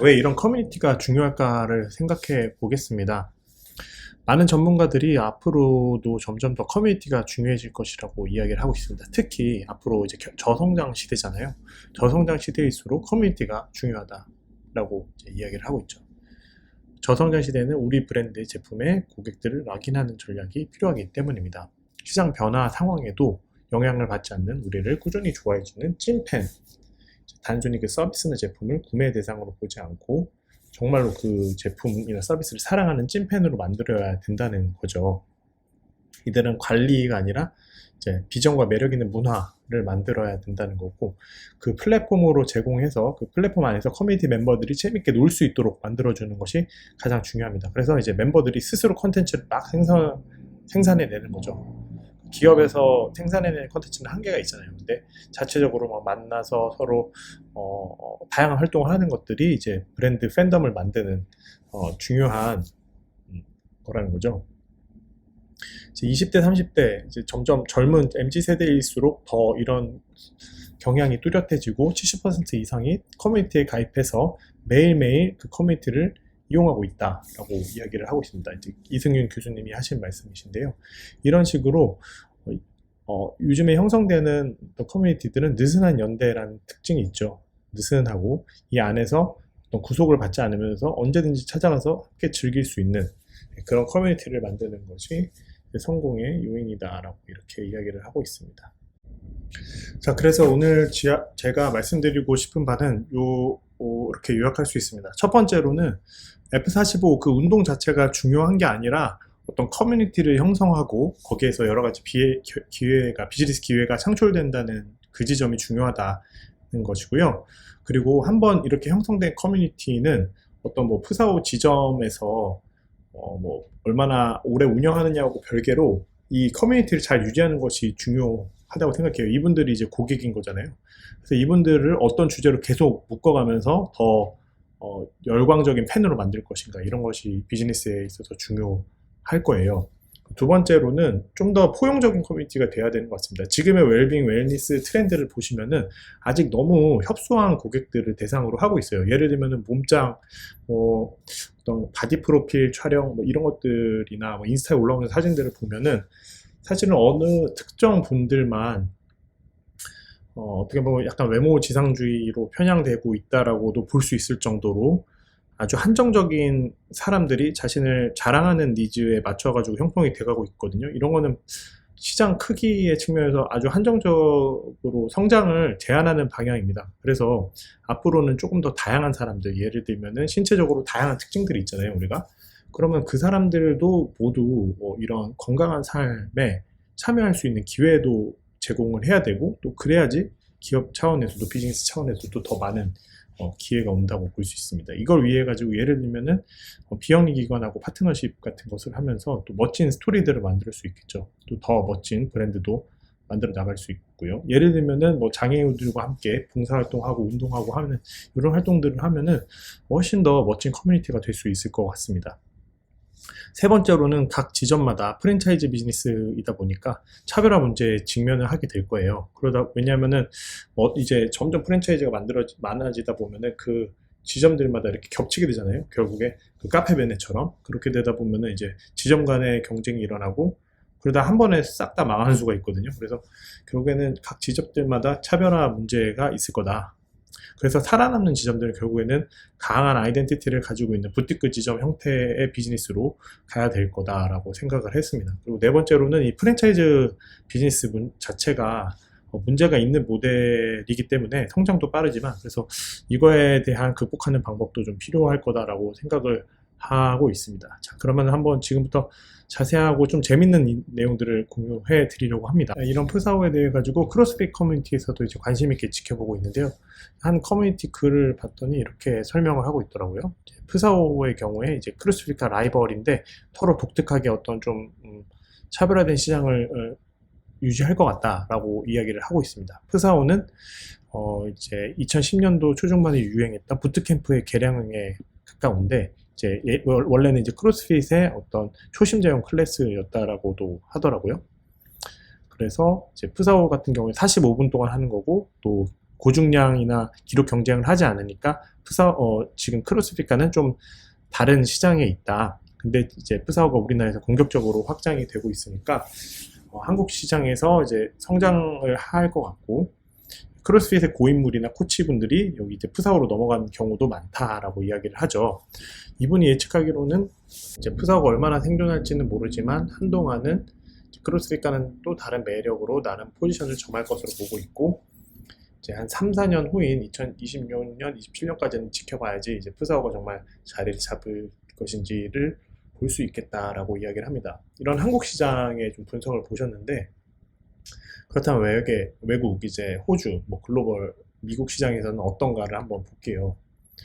왜 이런 커뮤니티가 중요할까를 생각해 보겠습니다. 많은 전문가들이 앞으로도 점점 더 커뮤니티가 중요해질 것이라고 이야기를 하고 있습니다. 특히 앞으로 이제 저성장 시대잖아요. 저성장 시대일수록 커뮤니티가 중요하다라고 이제 이야기를 하고 있죠. 저성장 시대에는 우리 브랜드의 제품에 고객들을 락인하는 전략이 필요하기 때문입니다. 시장 변화 상황에도 영향을 받지 않는 우리를 꾸준히 좋아해주는 찐팬, 단순히 그 서비스나 제품을 구매 대상으로 보지 않고 정말로 그 제품이나 서비스를 사랑하는 찐팬으로 만들어야 된다는 거죠. 이들은 관리가 아니라 이제 비전과 매력 있는 문화를 만들어야 된다는 거고, 그 플랫폼으로 제공해서 그 플랫폼 안에서 커뮤니티 멤버들이 재밌게 놀 수 있도록 만들어주는 것이 가장 중요합니다. 그래서 이제 멤버들이 스스로 컨텐츠를 막 생산해내는 거죠. 기업에서 생산해내는 컨텐츠는 한계가 있잖아요. 근데 자체적으로 막 만나서 서로 다양한 활동을 하는 것들이 이제 브랜드 팬덤을 만드는 중요한 거라는 거죠. 이제 20대, 30대 이제 점점 젊은 MZ 세대일수록 더 이런 경향이 뚜렷해지고 70% 이상이 커뮤니티에 가입해서 매일매일 그 커뮤니티를 이용하고 있다라고 이야기를 하고 있습니다. 이제 이승윤 교수님이 하신 말씀이신데요. 이런 식으로 요즘에 형성되는 커뮤니티들은 느슨한 연대라는 특징이 있죠. 느슨하고 이 안에서 어떤 구속을 받지 않으면서 언제든지 찾아가서 함께 즐길 수 있는 그런 커뮤니티를 만드는 것이 성공의 요인이다라고 이렇게 이야기를 하고 있습니다. 자, 그래서 오늘 제가 말씀드리고 싶은 바는 이렇게 요약할 수 있습니다. 첫 번째로는 F45 그 운동 자체가 중요한 게 아니라 어떤 커뮤니티를 형성하고 거기에서 여러 가지 비즈니스 기회가 창출된다는 그 지점이 중요하다는 것이고요. 그리고 한번 이렇게 형성된 커뮤니티는 어떤 뭐 푸사오 지점에서 뭐 얼마나 오래 운영하느냐하고 별개로 이 커뮤니티를 잘 유지하는 것이 중요하다고 생각해요. 이분들이 이제 고객인 거잖아요. 그래서 이분들을 어떤 주제로 계속 묶어가면서 더 열광적인 팬으로 만들 것인가, 이런 것이 비즈니스에 있어서 중요할 거예요. 두 번째로는 좀 더 포용적인 커뮤니티가 돼야 되는 것 같습니다. 지금의 웰빙, 웰니스 트렌드를 보시면은 아직 너무 협소한 고객들을 대상으로 하고 있어요. 예를 들면은 몸짱, 어떤 바디 프로필 촬영, 이런 것들이나 인스타에 올라오는 사진들을 보면은 사실은 어느 특정 분들만 어떻게 보면 약간 외모 지상주의로 편향되고 있다라고도 볼 수 있을 정도로 아주 한정적인 사람들이 자신을 자랑하는 니즈에 맞춰가지고 형성이 돼가고 있거든요. 이런 거는 시장 크기의 측면에서 아주 한정적으로 성장을 제한하는 방향입니다. 그래서 앞으로는 조금 더 다양한 사람들, 예를 들면은 신체적으로 다양한 특징들이 있잖아요, 우리가. 그러면 그 사람들도 모두 이런 건강한 삶에 참여할 수 있는 기회도 제공을 해야 되고, 또 그래야지 기업 차원에서도 비즈니스 차원에서도 더 많은 기회가 온다고 볼 수 있습니다. 이걸 위해 가지고 예를 들면은 비영리 기관하고 파트너십 같은 것을 하면서 또 멋진 스토리들을 만들 수 있겠죠. 또 더 멋진 브랜드도 만들어 나갈 수 있고요. 예를 들면은 뭐 장애인들과 함께 봉사활동하고 운동하고 하는 이런 활동들을 하면은 훨씬 더 멋진 커뮤니티가 될 수 있을 것 같습니다. 세 번째로는 각 지점마다 프랜차이즈 비즈니스이다 보니까 차별화 문제에 직면을 하게 될 거예요. 왜냐하면은 이제 점점 프랜차이즈가 많아지다 보면은 그 지점들마다 이렇게 겹치게 되잖아요. 결국에 그 카페 베네처럼 그렇게 되다 보면은 이제 지점 간의 경쟁이 일어나고, 그러다 한 번에 싹 다 망하는 수가 있거든요. 그래서 결국에는 각 지점들마다 차별화 문제가 있을 거다. 그래서 살아남는 지점들은 결국에는 강한 아이덴티티를 가지고 있는 부티크 지점 형태의 비즈니스로 가야 될 거다라고 생각을 했습니다. 그리고 네 번째로는 이 프랜차이즈 비즈니스 자체가 문제가 있는 모델이기 때문에 성장도 빠르지만, 그래서 이거에 대한 극복하는 방법도 좀 필요할 거다라고 생각을 하고 있습니다. 자, 그러면 한번 지금부터 자세하고 좀 재밌는 내용들을 공유해 드리려고 합니다. 이런 푸사오에 대해 가지고 크로스핏 커뮤니티에서도 이제 관심 있게 지켜보고 있는데요. 한 커뮤니티 글을 봤더니 이렇게 설명을 하고 있더라고요. 푸사오의 경우에 이제 크로스핏과 라이벌인데 서로 독특하게 어떤 좀 차별화된 시장을 유지할 것 같다라고 이야기를 하고 있습니다. 푸사오는 이제 2010년도 초중반에 유행했던 부트캠프의 개량에 가까운데, 이제 원래는 이제 크로스핏의 어떤 초심자용 클래스였다라고도 하더라고요. 그래서 이제 푸사오 같은 경우에 45분 동안 하는 거고, 또 고중량이나 기록 경쟁을 하지 않으니까 지금 크로스핏과는 좀 다른 시장에 있다. 근데 이제 푸사오가 우리나라에서 공격적으로 확장이 되고 있으니까 한국 시장에서 이제 성장을 할 것 같고, 크로스핏의 고인물이나 코치분들이 여기 이제 푸사오로 넘어간 경우도 많다라고 이야기를 하죠. 이분이 예측하기로는 이제 푸사오가 얼마나 생존할지는 모르지만 한동안은 크로스핏과는 또 다른 매력으로 나름 포지션을 점할 것으로 보고 있고, 이제 한 3, 4년 후인 2026년, 27년까지는 지켜봐야지 이제 푸사오가 정말 자리를 잡을 것인지를 볼 수 있겠다라고 이야기를 합니다. 이런 한국 시장의 좀 분석을 보셨는데, 그렇다면 외국, 이제 호주, 뭐 글로벌 미국 시장에서는 어떤가를 한번 볼게요.